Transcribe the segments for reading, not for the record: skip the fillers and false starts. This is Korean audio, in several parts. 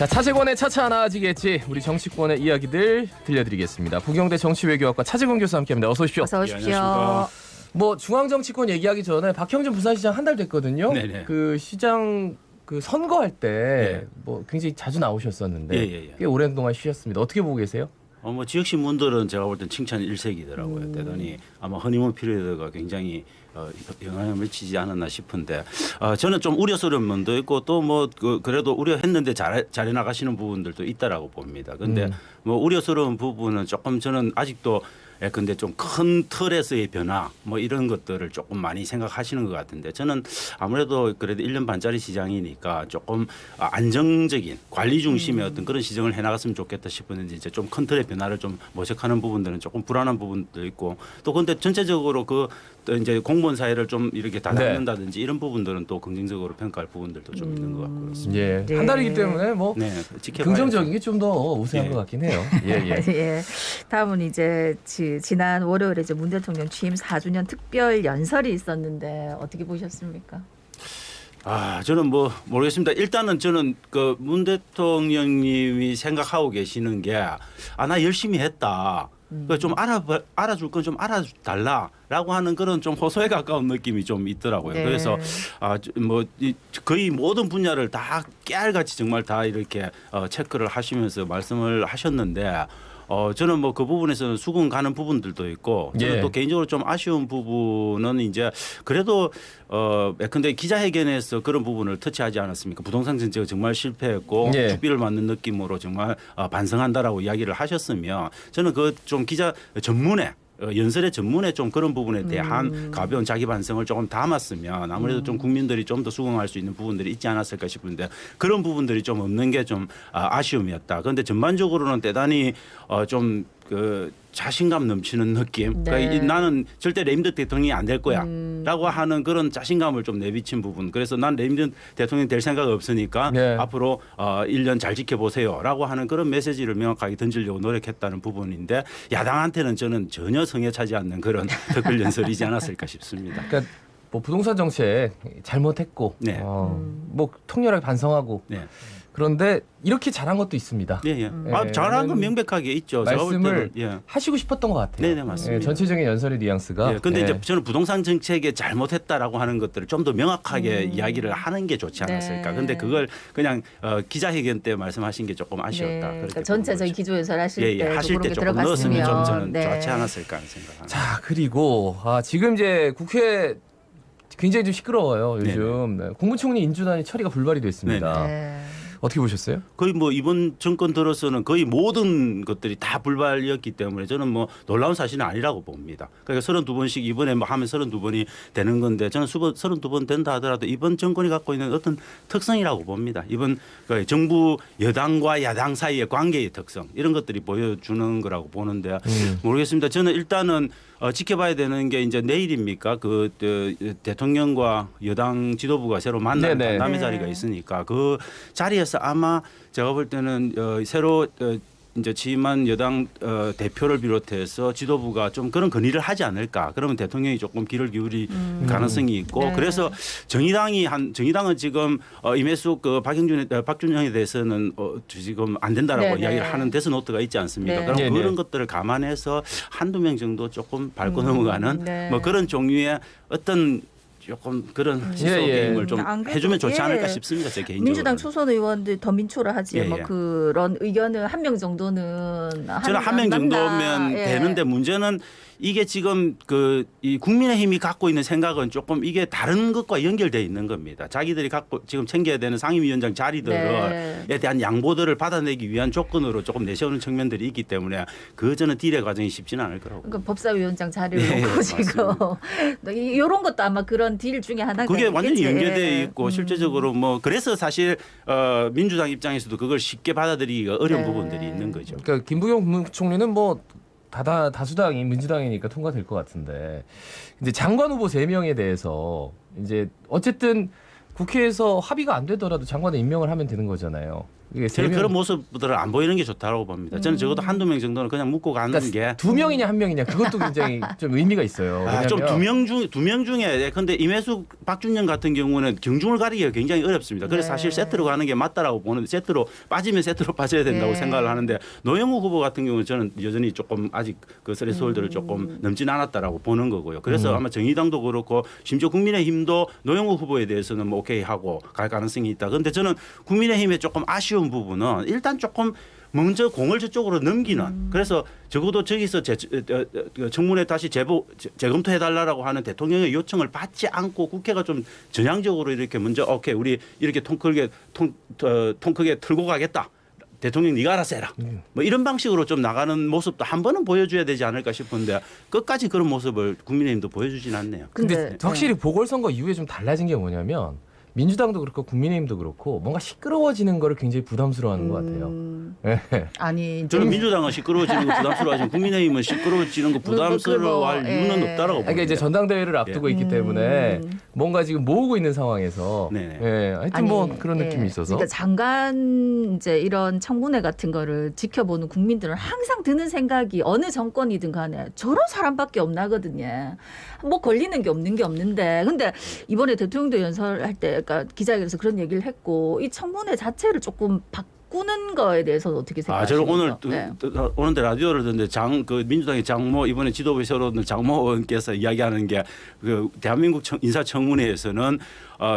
자, 차재권의 차차 나아지겠지. 우리 정치권의 이야기들 들려드리겠습니다. 부경대 정치외교학과 차재권 교수 함께합니다. 어서 오십시오. 어서 오십시오. 안녕하십니까. 뭐 중앙정치권 얘기하기 전에 박형준 부산시장 한 달 됐거든요. 네네. 그 시장 그 선거할 때 네. 뭐 굉장히 자주 나오셨었는데 예. 꽤 오랜 동안 쉬셨습니다. 어떻게 보고 계세요? 뭐 지역 신문들은 제가 볼 땐 칭찬 일색이더라고요. 대단히 아마 허니문 피리어드가 굉장히 영향을 미치지 않았나 싶은데 저는 좀 우려스러운 면도 있고 또 뭐 그래도 우려했는데 잘해 나가시는 부분들도 있다라고 봅니다. 근데 뭐 우려스러운 부분은 조금 저는 아직도 근데 좀 큰 틀에서의 변화 뭐 이런 것들을 조금 많이 생각하시는 것 같은데 저는 아무래도 그래도 1년 반짜리 시장이니까 조금 안정적인 관리 중심의 어떤 그런 시정을 해나갔으면 좋겠다 싶었는데 이제 좀 큰 틀의 변화를 좀 모색하는 부분들은 조금 불안한 부분도 있고 또 근데 전체적으로 또 이제 공무원 사회를 좀 이렇게 다잡는다든지 이런 부분들은 또 긍정적으로 평가할 부분들도 좀 있는 것 같고 그렇습니다. 예. 네. 한 달이기 때문에 뭐 네, 지켜봐야죠. 긍정적인 게 좀 더 우세한 예. 것 같긴 해요. 예. 예. 다음은 이제 지난 월요일에 이제 문 대통령 취임 4주년 특별 연설이 있었는데 어떻게 보셨습니까? 저는 뭐 모르겠습니다. 일단은 저는 그 문 대통령님이 생각하고 계시는 게 나 열심히 했다. 좀 알아줄 건 좀 알아달라라고 하는 그런 좀 호소에 가까운 느낌이 좀 있더라고요. 네. 그래서 거의 모든 분야를 다 깨알같이 정말 다 이렇게 체크를 하시면서 말씀을 하셨는데 저는 뭐 그 부분에서는 수긍 가는 부분들도 있고 저는 예. 또 개인적으로 좀 아쉬운 부분은 이제 그래도 근데 기자회견에서 그런 부분을 터치하지 않았습니까? 부동산 정책은 정말 실패했고 예. 죽비를 맞는 느낌으로 정말 반성한다라고 이야기를 하셨으면 저는 그 좀 기자 전문에 연설의 전문에 좀 그런 부분에 대한 가벼운 자기 반성을 조금 담았으면 아무래도 좀 국민들이 좀 더 수긍할 수 있는 부분들이 있지 않았을까 싶은데 그런 부분들이 좀 없는 게 좀 아쉬움이었다. 그런데 전반적으로는 대단히 좀 자신감 넘치는 느낌. 네. 그러니까 나는 절대 레임드 대통령이 안 될 거야라고 하는 그런 자신감을 좀 내비친 부분. 그래서 난 레임드 대통령이 될 생각 없으니까 네. 앞으로 1년 잘 지켜보세요라고 하는 그런 메시지를 명확하게 던지려고 노력했다는 부분인데 야당한테는 저는 전혀 성에 차지 않는 그런 특별 연설이지 않았을까 싶습니다. 그러니까 뭐 부동산 정책 잘못했고 네. 뭐 통렬하게 반성하고 네. 그런데 이렇게 잘한 것도 있습니다. 네, 예. 잘한 건 명백하게 있죠. 제가 볼 말씀을 때는, 예. 하시고 싶었던 것 같아요. 네네, 맞습니다. 예, 전체적인 연설의 뉘앙스가. 예, 근데 예. 이제 저는 부동산 정책에 잘못했다라고 하는 것들을 좀 더 명확하게 이야기를 하는 게 좋지 않았을까. 네. 근데 그걸 그냥 기자회견 때 말씀하신 게 조금 아쉬웠다. 네. 그렇게 그러니까 전체적인 보는 거죠. 기조 연설 하실 예, 때 하실 그런 때 게 조금 넣었으면 들어갔으면 좀 저는 네. 좋지 않았을까 하는 생각합니다. 자, 그리고 지금 이제 국회 굉장히 좀 시끄러워요. 요즘. 네. 국무총리 인준안이 처리가 불발이 됐습니다. 네. 어떻게 보셨어요? 거의 뭐 이번 정권 들어서는 거의 모든 것들이 다 불발이었기 때문에 저는 뭐 놀라운 사실은 아니라고 봅니다. 그러니까 32번씩 이번에 뭐 하면 32번이 되는 건데 저는 32번 된다 하더라도 이번 정권이 갖고 있는 어떤 특성이라고 봅니다. 이번 정부 여당과 야당 사이의 관계의 특성 이런 것들이 보여주는 거라고 보는데 모르겠습니다. 저는 일단은 지켜봐야 되는 게 이제 내일입니까? 대통령과 여당 지도부가 새로 만나는 네네. 간담회 네. 자리가 있으니까 그 자리에서 아마 제가 볼 때는 새로 이제 취임한 여당 대표를 비롯해서 지도부가 좀 그런 건의를 하지 않을까. 그러면 대통령이 조금 귀를 기울일 가능성이 있고 네. 그래서 정의당은 지금 임혜숙 박준영에 대해서는 지금 안 된다라고 네네. 이야기를 하는 데스노트가 있지 않습니까? 네. 그럼 네네. 그런 것들을 감안해서 한두 명 정도 조금 밟고 넘어가는 네. 뭐 그런 종류의 어떤 조금 그런 시소 예, 예. 게임을 좀 안 그래도 해주면 좋지 예. 않을까 싶습니다. 제 개인적으로. 민주당 초선 의원들 더 민초를 하지 예, 뭐 예. 그런 의견은 한 명 정도는 저는 한 명 정도면 되는데 문제는 이게 지금 이 국민의힘이 갖고 있는 생각은 조금 이게 다른 것과 연결돼 있는 겁니다. 자기들이 갖고 지금 챙겨야 되는 상임위원장 자리들에 네. 대한 양보들을 받아내기 위한 조건으로 조금 내세우는 측면들이 있기 때문에 저는 딜의 과정이 쉽지는 않을 거라고. 그러니까 법사위원장 자리를 네, 놓고 지금 이런 것도 아마 그런 딜 중에 하나가 그게 완전히 있겠지. 연계돼 예. 있고 실제적으로 뭐 그래서 사실 민주당 입장에서도 그걸 쉽게 받아들이기가 어려운 네. 부분들이 있는 거죠. 그러니까 김부겸 국무총리는 뭐 다수당이 민주당이니까 통과될 것 같은데 이제 장관 후보 3명에 대해서 이제 어쨌든 국회에서 합의가 안 되더라도 장관을 임명을 하면 되는 거잖아요. 이게 저는 그런 모습들을 안 보이는 게 좋다고 봅니다. 저는 적어도 한두 명 정도는 그냥 묻고 가는 그러니까 게. 두 명이냐 한 명이냐 그것도 굉장히 좀 의미가 있어요. 좀 왜냐면 두 명 중에 근데 임혜숙 박준영 같은 경우는 경중을 가리기가 굉장히 어렵습니다. 그래서 네. 사실 세트로 가는 게 맞다라고 보는데 세트로 빠지면 세트로 빠져야 된다고 네. 생각을 하는데 노영우 후보 같은 경우는 저는 여전히 조금 아직 그 스레스홀드를 조금 넘진 않았다라고 보는 거고요. 그래서 아마 정의당도 그렇고 심지어 국민의힘도 노영우 후보에 대해서는 뭐 오케이 하고 갈 가능성이 있다. 그런데 저는 국민의힘의 조금 아쉬운 부분은 일단 조금 먼저 공을 저쪽으로 넘기는 그래서 적어도 저기서 청문회 다시 재검토해달라고 하는 대통령의 요청을 받지 않고 국회가 좀 전향적으로 이렇게 먼저 오케이 우리 이렇게 통 크게 틀고 가겠다. 대통령 네가 알아서 해라. 뭐 이런 방식으로 좀 나가는 모습도 한 번은 보여줘야 되지 않을까 싶은데 끝까지 그런 모습을 국민의힘도 보여주진 않네요. 근데 확실히 보궐선거 이후에 좀 달라진 게 뭐냐면 민주당도 그렇고 국민의힘도 그렇고 뭔가 시끄러워지는 거를 굉장히 부담스러워하는 것 같아요. 네. 아니 저는 민주당은 시끄러워지는 거 부담스러워하지만 국민의힘은 시끄러워지는 거 부담스러워할 이유는 없다라고 봅니다. 그러니까 이제 전당대회를 앞두고 있기 때문에 뭔가 지금 모으고 있는 상황에서 네네. 예, 하여튼 뭐 그런 느낌이 있어서 그러니까 장관 이제 이런 청문회 같은 거를 지켜보는 국민들은 항상 드는 생각이 어느 정권이든 간에 저런 사람밖에 없나거든요. 뭐 걸리는 게 없는 게 없는데 근데 이번에 대통령도 연설할 때 그러니까 기자회견에서 그런 얘기를 했고 이 청문회 자체를 조금 바꾸는 거에 대해서는 어떻게 생각하십니까? 저는 오늘 오는데 라디오를 듣는데 그 민주당의 장모 이번에 지도부에 세워놓은 장모 의원께서 이야기하는 게 그 대한민국 인사청문회에서는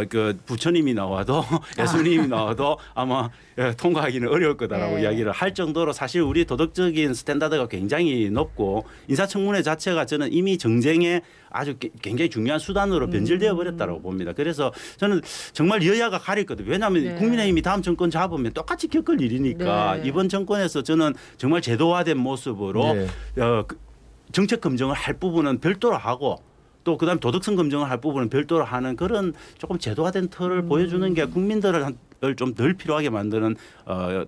그 부처님이 나와도 예수님이 나와도 아마 통과하기는 어려울 거다라고 이야기를 할 정도로 사실 우리 도덕적인 스탠다드가 굉장히 높고 인사청문회 자체가 저는 이미 정쟁의 아주 굉장히 중요한 수단으로 변질되어 버렸다고 봅니다. 그래서 저는 정말 여야가 가리거든요. 왜냐하면 국민의힘이 다음 정권 잡으면 똑같이 겪을 일이니까 이번 정권에서 저는 정말 제도화된 모습으로 정책 검증을 할 부분은 별도로 하고 또 그다음에 도덕성 검증을 할 부분은 별도로 하는 그런 조금 제도화된 틀을 보여주는 게 국민들을 좀 덜 필요하게 만드는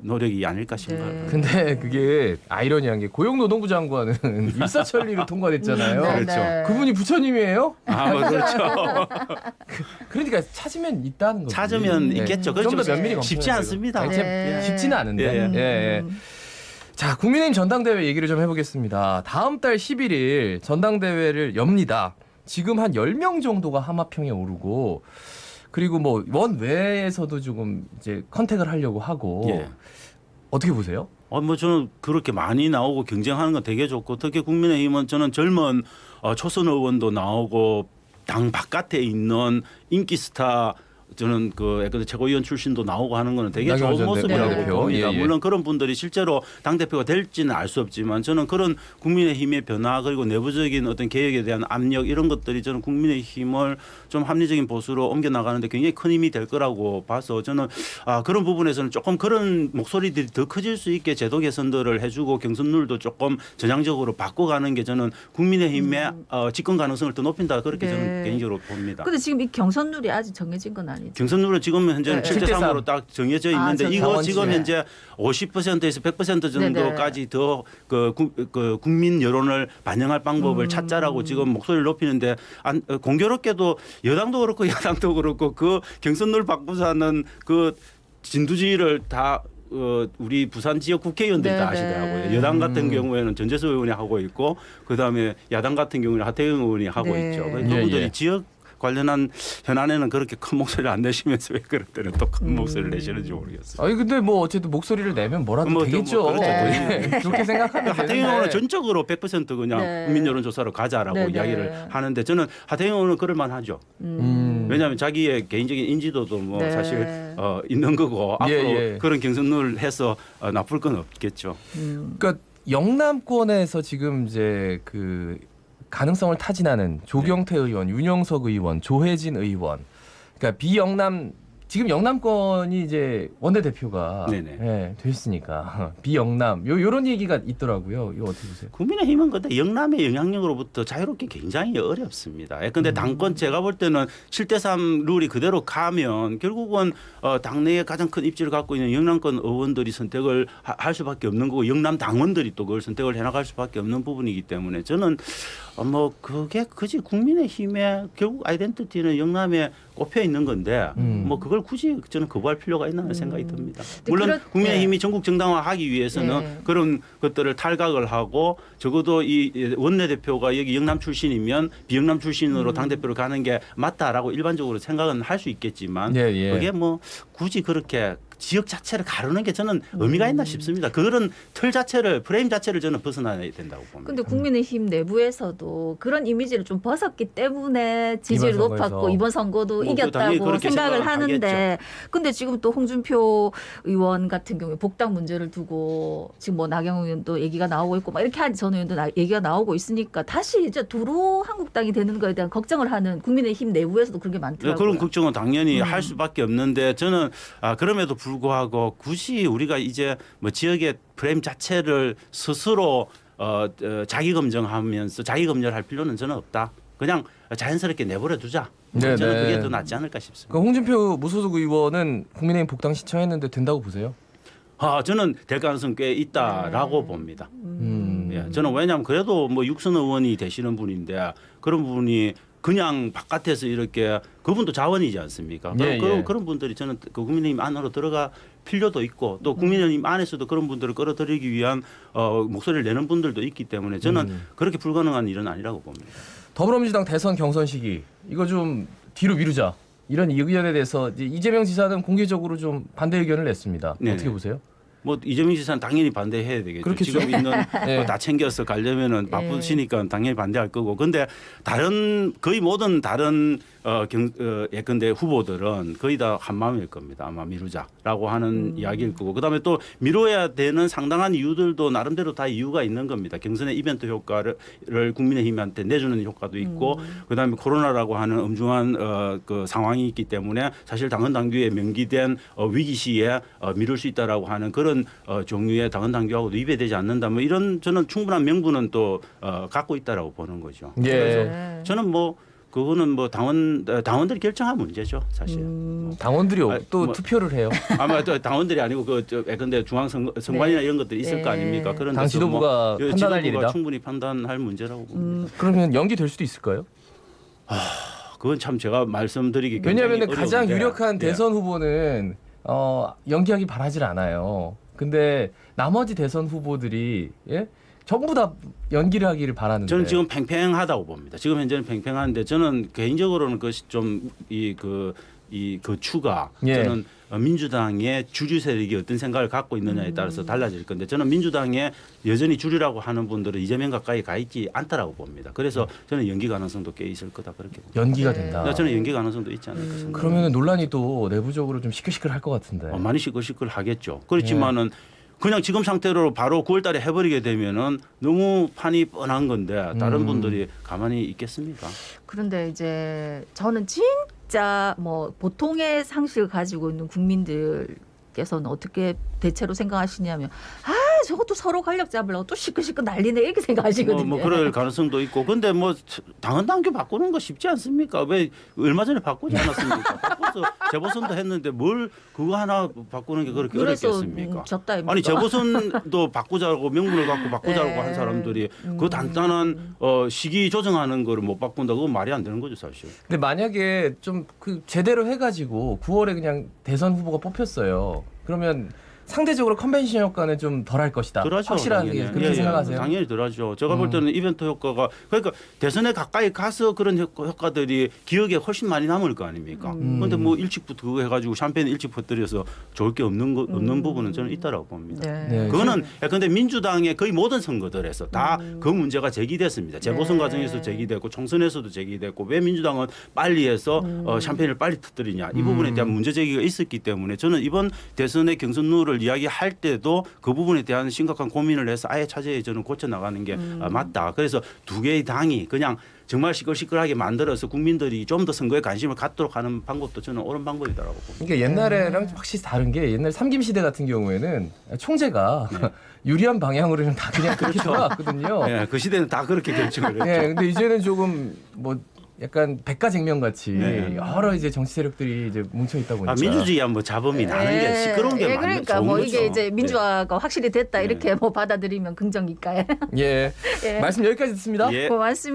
노력이 아닐까 싶어요. 근데 그게 아이러니한 게 고용노동부 장관은 일사천리로 통과됐잖아요. 그렇죠. 그분이 부처님이에요? 뭐 그렇죠. 그러니까 찾으면 있다는 거죠. 찾으면 있겠죠. 좀더 면밀히 쉽지 않습니다. 쉽지는 않은데. 자, 국민의힘 전당대회 얘기를 좀 해보겠습니다. 다음 달 11일 전당대회를 엽니다. 지금 한 10명 정도가 하마평에 오르고 그리고 뭐 원외에서도 조금 이제 컨택을 하려고 하고 어떻게 보세요? 뭐 저는 그렇게 많이 나오고 경쟁하는 건 되게 좋고 특히 국민의힘은 저는 젊은 초선 의원도 나오고 당 바깥에 있는 인기 스타 저는 그 최고위원 출신도 나오고 하는 거는 되게 좋은 모습이라고 봅니다. 물론 그런 분들이 실제로 당대표가 될지는 알 수 없지만 저는 그런 국민의힘의 변화 그리고 내부적인 어떤 개혁에 대한 압력 이런 것들이 저는 국민의힘을 좀 합리적인 보수로 옮겨나가는데 굉장히 큰 힘이 될 거라고 봐서 저는 그런 부분에서는 조금 그런 목소리들이 더 커질 수 있게 제도 개선들을 해주고 경선룰도 조금 전향적으로 바꿔가는 게 저는 국민의힘의 집권 가능성을 더 높인다 그렇게 저는 개인적으로 봅니다. 그런데 지금 이 경선룰이 아직 정해진 건 아니죠. 경선룰은 지금 현재는 7대3으로 딱 정해져 있는데 이거 지금 현재 50%에서 100% 정도까지 더 그 국민 여론을 반영할 방법을 찾자라고 지금 목소리를 높이는데 공교롭게도 여당도 그렇고 야당도 그렇고 그 경선룰 바꾸자는 그 진두지휘를 다 우리 부산 지역 국회의원들이 다 하시더라고요. 여당 같은 경우에는 전재수 의원이 하고 있고 그다음에 야당 같은 경우는 하태경 의원이 하고 있죠. 그분들이 지역 관련한 현안에는 그렇게 큰 목소리를 안 내시면서 왜 그럴 때는 또 큰 목소리를 내시는지 모르겠어요. 아니 근데 뭐 어쨌든 목소리를 내면 뭐라도 되겠죠. 그렇죠. 그렇게 생각하면 하태경 의원은 전적으로 100% 그냥 국민 여론조사로 가자라고 이야기를 하는데 저는 하태경 의원은 그럴 만하죠. 왜냐하면 자기의 개인적인 인지도도 뭐 사실 있는 거고 앞으로 그런 경선을 해서 나쁠 건 없겠죠. 그러니까 영남권에서 지금 이제 그 가능성을 타진하는 조경태 의원, 윤영석 의원, 조혜진 의원, 그러니까 비영남 지금 영남권이 이제 원내대표가 됐으니까 비영남 요런 얘기가 있더라고요. 이거 어떻게 보세요? 국민의힘은 근데 영남의 영향력으로부터 자유롭게 굉장히 어렵습니다. 근데 당권 제가 볼 때는 7대3 룰이 그대로 가면 결국은 당내에 가장 큰 입지를 갖고 있는 영남권 의원들이 선택을 할 수밖에 없는 거고 영남 당원들이 또 그걸 선택을 해나갈 수밖에 없는 부분이기 때문에 저는 뭐 그게 그지 국민의힘의 결국 아이덴티티는 영남에 꼽혀 있는 건데 뭐 그걸 그걸 굳이 저는 거부할 필요가 있나 하는 생각이 듭니다. 근데 물론 국민의힘이 전국 정당화하기 위해서는 네. 그런 것들을 탈각을 하고 적어도 이 원내대표가 여기 영남 출신이면 비영남 출신으로 당대표로 가는 게 맞다라고 일반적으로 생각은 할 수 있겠지만 예, 예. 그게 뭐 굳이 그렇게 지역 자체를 가르는 게 저는 의미가 있나 싶습니다. 그런 틀 자체를 프레임 자체를 저는 벗어나야 된다고 봅니다. 근데 국민의힘 내부에서도 그런 이미지를 좀 벗었기 때문에 지지율이 이번 선거에서. 높았고 이번 선거도 뭐 당연히 이겼다고 그렇게 생각을 생각을 하는데 근데 지금 또 홍준표 의원 같은 경우에 복당 문제를 두고 지금 뭐 나경원 의원도 얘기가 나오고 있고 막 이렇게 전 의원도 얘기가 나오고 있으니까 다시 이제 도로 한국당이 되는 거에 대한 걱정을 하는 국민의힘 내부에서도 그런 게 많더라고요. 그런 걱정은 당연히 할 수밖에 없는데 저는 그럼에도 불구하고 굳이 우리가 이제 뭐 지역의 프레임 자체를 스스로 자기 검증하면서 자기 검열할 필요는 저는 없다. 그냥 자연스럽게 내버려 두자. 네, 저는 네. 그게 더 낫지 않을까 싶습니다. 그 홍준표 무소속 의원은 국민의힘 복당 신청했는데 된다고 보세요? 저는 될 가능성 꽤 있다라고 봅니다. 예, 저는 왜냐하면 그래도 뭐 육선 의원이 되시는 분인데 그런 분이 그냥 바깥에서 이렇게 그분도 자원이지 않습니까? 예, 예. 그런 분들이 저는 그 국민의힘 안으로 들어가 필요도 있고 또 국민의힘 안에서도 그런 분들을 끌어들이기 위한 목소리를 내는 분들도 있기 때문에 저는 그렇게 불가능한 일은 아니라고 봅니다. 더불어민주당 대선 경선 시기 이거 좀 뒤로 미루자 이런 의견에 대해서 이제 이재명 지사는 공개적으로 좀 반대 의견을 냈습니다. 네네. 어떻게 보세요? 뭐 이재명 지사는 당연히 반대해야 되겠죠. 그렇겠죠. 지금 있는 네. 다 챙겨서 가려면은 바쁘시니까 당연히 반대할 거고. 근데 거의 모든 다른 예컨대 후보들은 거의 다 한 마음일 겁니다. 아마 미루자라고 하는 이야기일 거고. 그다음에 또 미뤄야 되는 상당한 이유들도 나름대로 다 이유가 있는 겁니다. 경선의 이벤트 효과를 국민의힘한테 내주는 효과도 있고, 그다음에 코로나라고 하는 엄중한 그 상황이 있기 때문에 사실 당헌 당규에 명기된 위기 시에 미룰 수 있다라고 하는 그런 종류의 당헌 당규하고도 위배되지 않는다. 뭐 이런 저는 충분한 명분은 또 갖고 있다라고 보는 거죠. 예. 그래서 저는 뭐 그거는 뭐 당원들이 결정한 문제죠, 사실. 당원들이 또 뭐- 투표를 해요. 아마 또 당원들이 아니고 근데 중앙선관위나 이런 것들이 있을 거 아닙니까? 그런 당 데서 지도부가 판단할 지도부가 일이다? 충분히 판단할 문제라고 봅니다. 그러면 연기될 수도 있을까요? 그건 참 제가 말씀드리기 왜냐하면 굉장히 가장 어려운데. 유력한 예. 대선 후보는 연기하기 바라질 않아요. 근데 나머지 대선 후보들이 전부 다 연기를 하기를 바라는데. 저는 지금 팽팽하다고 봅니다. 지금 현재는 팽팽한데 저는 개인적으로는 그것이 좀 그 추가 예. 저는 민주당의 주류 세력이 어떤 생각을 갖고 있느냐에 따라서 달라질 건데 저는 민주당의 여전히 주류라고 하는 분들은 이재명 가까이 가 있지 않다라고 봅니다. 그래서 저는 연기 가능성도 꽤 있을 거다 그렇게 봅니다. 연기가 된다. 저는 연기 가능성도 있지 않을까 생각합니다. 그러면 논란이 또 내부적으로 좀 시끌시끌할 것 같은데. 많이 시끌시끌 하겠죠. 그렇지만은 그냥 지금 상태로 바로 9월 달에 해버리게 되면은 너무 판이 뻔한 건데 다른 분들이 가만히 있겠습니까? 그런데 이제 저는 진짜 뭐 보통의 상식을 가지고 있는 국민들께서는 어떻게 대체로 생각하시냐면 저것도 서로 권력 잡으려고 또 시끌시끌 난리네 이렇게 생각하시거든요. 뭐 그럴 가능성도 있고 근데 뭐 당헌 당규 바꾸는 거 쉽지 않습니까? 왜 얼마 전에 바꾸지 않았습니까? 바꿔서 재보선도 했는데 뭘 그거 하나 바꾸는 게 그렇게 그래서 어렵겠습니까? 졌다 아니 재보선도 바꾸자고 명분을 갖고 바꾸자고 네. 한 사람들이 그 단단한 시기 조정하는 거를 못 바꾼다 그건 말이 안 되는 거죠 사실. 근데 만약에 좀 그 제대로 해가지고 9월에 그냥 대선 후보가 뽑혔어요. 그러면 상대적으로 컨벤션 효과는 좀 덜할 것이다. 덜하죠, 확실하게 당연히. 그렇게 생각하세요? 당연히 덜하죠. 제가 볼 때는 이벤트 효과가 그러니까 대선에 가까이 가서 그런 효과들이 기억에 훨씬 많이 남을 거 아닙니까? 그런데 뭐 일찍부터 그거 해가지고 샴페인 일찍 퍼뜨려서 좋을 게 없는 부분은 저는 있다라고 봅니다. 네. 그거는 근데 민주당의 거의 모든 선거들에서 다 그 문제가 제기됐습니다. 재보선 네. 과정에서 제기됐고 총선에서도 제기됐고 왜 민주당은 빨리 해서 샴페인을 빨리 터뜨리냐 이 부분에 대한 문제 제기가 있었기 때문에 저는 이번 대선의 경선 룰을 이야기할 때도 그 부분에 대한 심각한 고민을 해서 아예 차제에 저는 고쳐 나가는 게 맞다. 그래서 두 개의 당이 그냥 정말 시끌시끌하게 만들어서 국민들이 좀 더 선거에 관심을 갖도록 하는 방법도 저는 옳은 방법이다라고 봅니다. 그러니까 옛날에랑 확실히 다른 게 옛날 삼김 시대 같은 경우에는 총재가 유리한 방향으로는 다 그냥 그렇게 돌아왔거든요. 예, 그 시대는 다 그렇게 결정을 했죠. 예, 근데 이제는 조금 뭐 약간 백가쟁명 같이 네. 여러 이제 정치 세력들이 이제 뭉쳐 있다 보니까. 민주주의야 뭐 잡음이 나는 게 시끄러운 게 많은 그러니까 좋은 뭐 거죠. 이게 이제 네. 민주화가 확실히 됐다 이렇게 뭐 받아들이면 긍정일까요? 예. 예. 말씀 여기까지 듣습니다. 예. 고맙습니다.